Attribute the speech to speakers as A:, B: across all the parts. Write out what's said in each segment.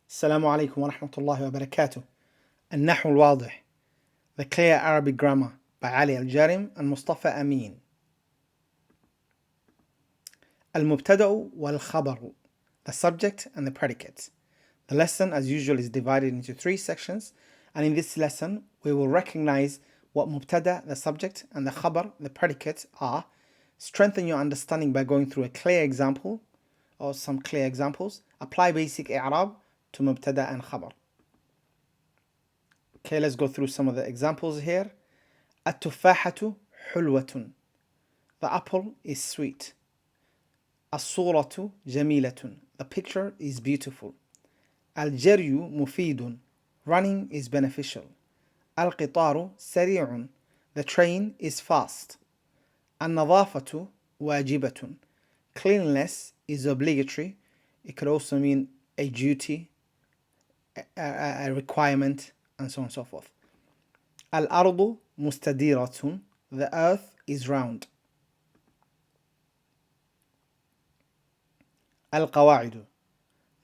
A: السلام عليكم ورحمة الله وبركاته. النحو الواضح. The Clear Arabic Grammar by Ali Al-Jarim and Mustafa Amin. المبتدأ والخبر. The subject and the predicate. The lesson, as usual, is divided into 3 sections, and in this lesson we will recognize what mubtada, the subject, and the khabar, the predicate, are. Strengthen your understanding by going through a clear example or some clear examples. Apply basic i'rab to mubtada and khabar. Okay, let's go through some of the examples here. التفاحة حلوة. The apple is sweet. الصورة جميلة. The picture is beautiful. الجري مفيد. Running is beneficial. القطار سريع. The train is fast. النظافة واجبة. Cleanliness is obligatory. It could also mean a duty, a requirement, and so on and so forth. الأرض مستديرة. The earth is round. القواعد.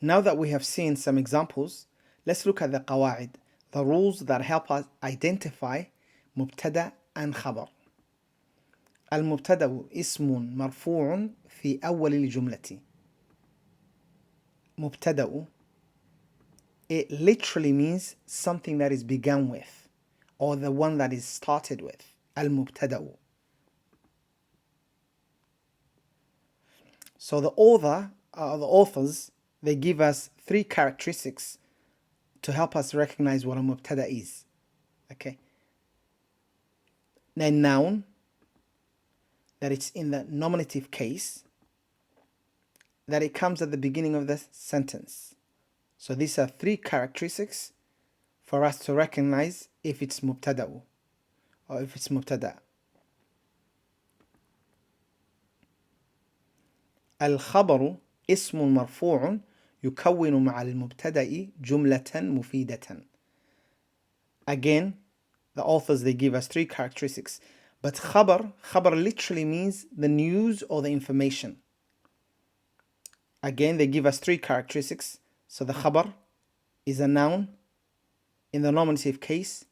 A: Now that we have seen some examples, let's look at the qawaid, the rules that help us identify مبتدأ and خبر. المبتدأ اسم مرفوع في أول الجملة. مبتدأ, it literally means something that is begun with, or the one that is started with. المبتدأ. So the authors, they give us 3 characteristics to help us recognize what a mubtada is. Okay. A noun, that it's in the nominative case, that it comes at the beginning of the sentence. So these are 3 characteristics for us to recognize if it's mubtada or if it's mubtada. الخبر اسم مرفوع يكون مع المبتدأ جملة مفيدة. Again, the authors, they give us 3 characteristics. But khabar literally means the news or the information. Again, they give us 3 characteristics. So the khabar is a noun in the nominative case.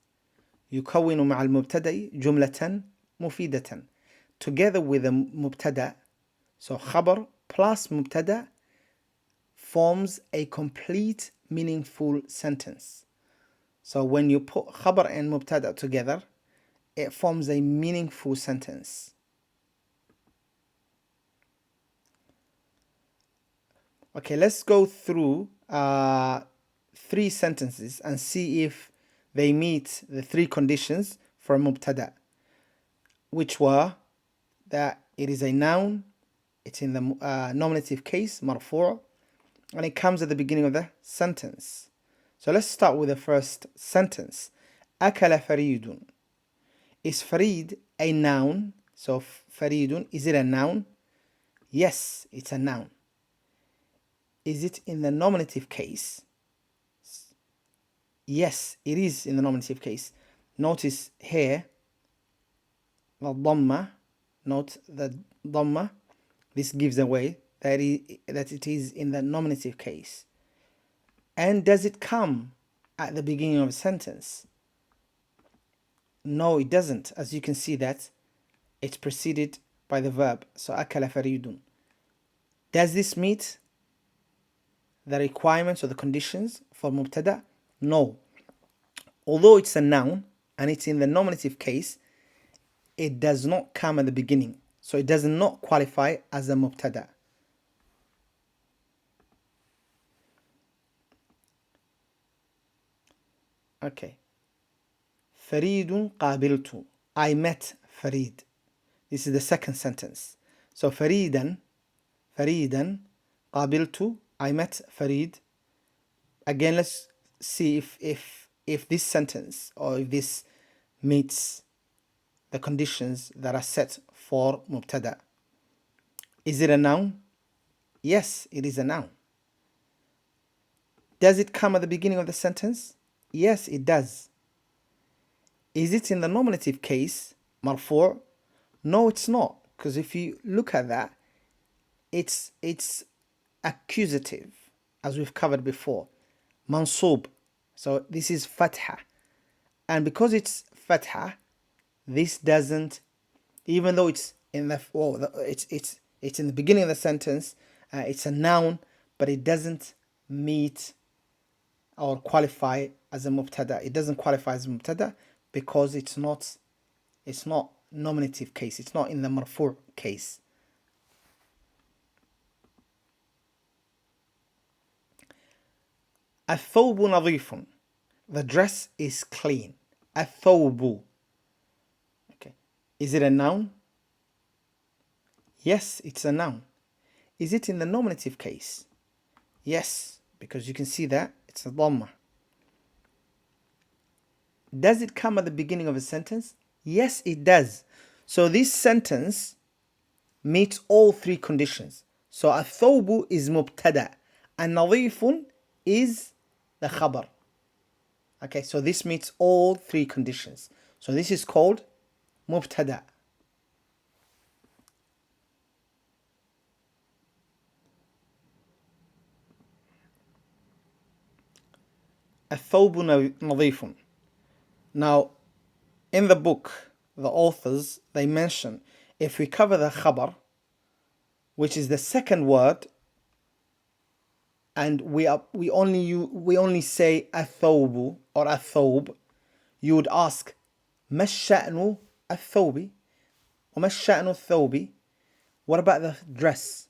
A: يكون مع المبتدأ جملة مفيدة. Together with the mubtada, so khabar plus mubtada forms a complete meaningful sentence. So when you put khabar and mubtada together, it forms a meaningful sentence. Okay, let's go through 3 sentences and see if they meet the 3 conditions for mubtada, which were that it is a noun, it's in the nominative case, marfūዕ, and it comes at the beginning of the sentence. So let's start with the first sentence. أكل فريد. Is Farid a noun? So Faridun, is it a noun? Yes, it's a noun. Is it in the nominative case? Yes, it is in the nominative case. Notice here, the dhamma, note the dhamma, this gives away that it is in the nominative case. And does it come at the beginning of a sentence? No, it doesn't. As you can see that it's preceded by the verb. So akala faridun. Does this meet the requirements or the conditions for mubtada? No. Although it's a noun and it's in the nominative case, it does not come at the beginning. So it does not qualify as a mubtada. Okay. Faridun qabiltu. I met Farid. This is the second sentence. So Faridan qabiltu. I met Farid. Again, let's see if this sentence or if this meets the conditions that are set for mubtada. Is it a noun? Yes, it is a noun. Does it come at the beginning of the sentence? Yes, it does. Is it in the nominative case, marfūዕ? No, it's not, because if you look at that, it's accusative, as we've covered before. mansūb. So this is fatha. And because it's fatha, this doesn't, even though it's in the it's in the beginning of the sentence, it's a noun, but it doesn't meet or qualify as a mubtada. It doesn't qualify as a mubtada because it's not nominative case. It's not in the marfūዕ case. الثوب نظيف. The dress is clean. الثوب. Okay. Is it a noun? Yes, it's a noun. Is it in the nominative case? Yes, because you can see that it's a dhamma. Does it come at the beginning of a sentence? Yes, it does. So this sentence meets all three conditions. So الثوب is mubtada and نظيف is the khabar. Okay, so this meets all three conditions. So this is called mubtada. الثوب نظيف. Now, in the book, the authors, they mention if we cover the khabar, which is the second word, and we only say الثوب or الثوب, you would ask ما الشأن الثوب وما الشأن الثوب. What about the dress?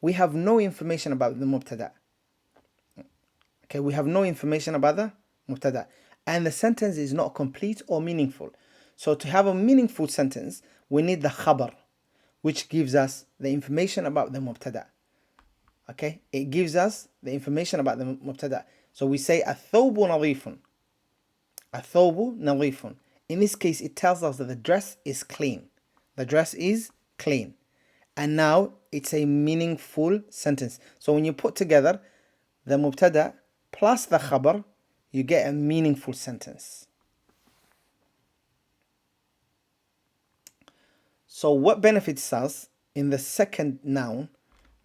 A: We have no information about the mubtada. Okay, we have no information about the mubtada, and the sentence is not complete or meaningful. So to have a meaningful sentence, we need the khabar, which gives us the information about the mubtada. Okay, it gives us the information about the mubtada. So we say الثوب نظيف. الثوب نظيف. In this case, it tells us that the dress is clean. The dress is clean. And now it's a meaningful sentence. So when you put together the mubtada plus the khabar, you get a meaningful sentence. So what benefits us in the second noun,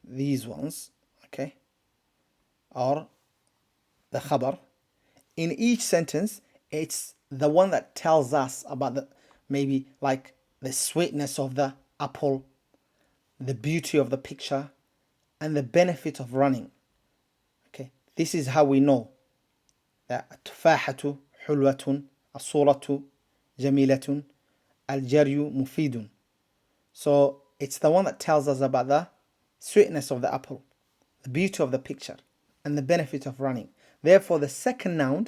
A: these ones, okay, or the khabar, in each sentence, it's the one that tells us about the, maybe like the sweetness of the apple, the beauty of the picture, and the benefit of running. Okay, this is how we know that التفاحة حلوة, الصورة جميلة, الجري مفيد. So it's the one that tells us about the sweetness of the apple, the beauty of the picture, and the benefit of running. Therefore, the second noun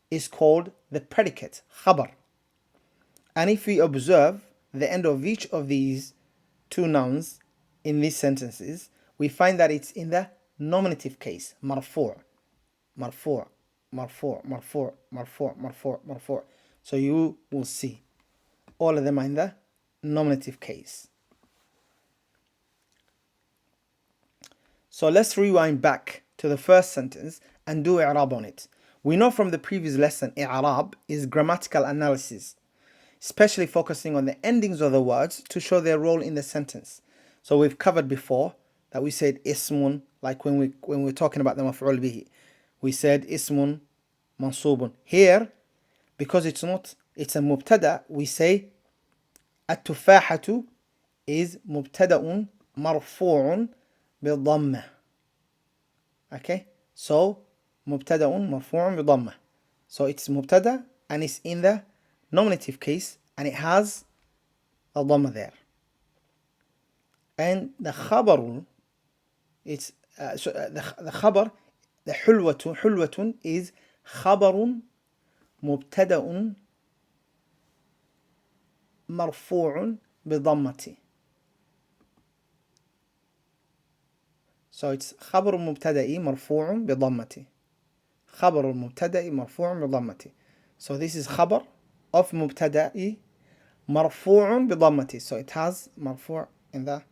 A: is called the predicate, khabar. And if we observe the end of each of these two nouns in these sentences, we find that it's in the nominative case, marfūዕ, marfūዕ, marfūዕ, marfūዕ, marfūዕ, marfūዕ, marfūዕ. So you will see all of them are in the nominative case. So let's rewind back to the first sentence and do i'rab on it. We know from the previous lesson, i'rab is grammatical analysis, especially focusing on the endings of the words to show their role in the sentence. So we've covered before that we said ismun, like when we're talking about the maf'ul bihi, we said ismun mansubun. Here, because it's a mubtada, we say التفاحة is مبتدأ مرفوع بالضمة. Okay, so مبتدأ مرفوع بضمة. So it's مبتدأ and it's in the nominative case and it has a dhamma there. And the khabar, it's the khabar, the حلوة is خبر مبتدأ مرفوع بضمة. So it's خبر مبتدأ مرفوع بضمة. خبر المبتدأ مرفوع بضمة. So this is خبر of مبتدأ مرفوع بضمة. So it has مرفوع in the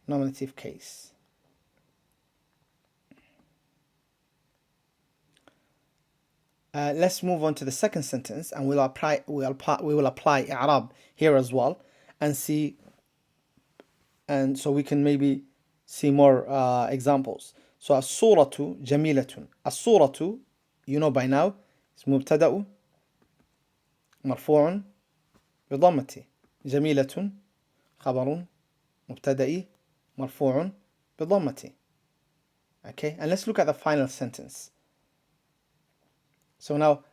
A: nominative case. Let's move on to the second sentence and we will apply i'rab here as well and see, and so we can maybe see more examples. So الصورة جميلة. الصورة you know by now, is مبتدأ مرفوع بضمة. جميلة خبر مبتدأ مرفوع بضمة. Okay, and let's look at the final sentence. So now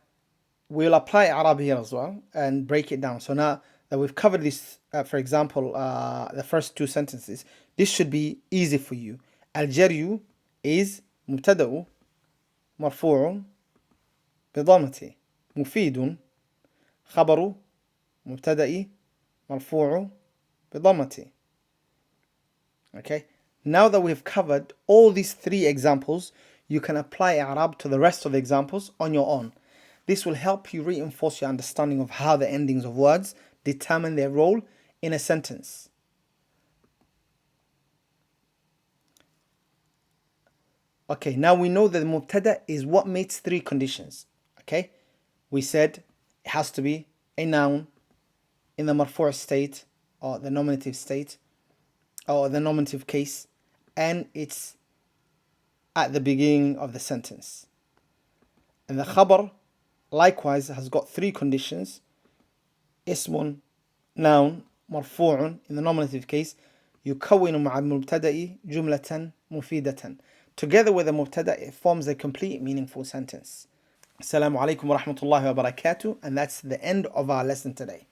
A: we'll apply إعراب here as well and break it down. So now that we've covered this, for example, the first two sentences, this should be easy for you. الجري is مبتدأ مرفوع بضمة. مفيد خبر مبتدأ مرفوع بضمة. Okay, now that we've covered all these three examples, you can apply إعراب to the rest of the examples on your own. This will help you reinforce your understanding of how the endings of words determine their role in a sentence. Okay, now we know that the mubtada is what meets three conditions. Okay, we said it has to be a noun in the marfūʿ state or the nominative state or the nominative case, and it's at the beginning of the sentence. And the khabar likewise has got three conditions. اسم noun مرفوع in the nominative case يكون مع المبتدأ جملة مفيدة. Together with the mubtada, it forms a complete meaningful sentence. Assalamu alaikum wa rahmatullahi wa barakatuh, and that's the end of our lesson today.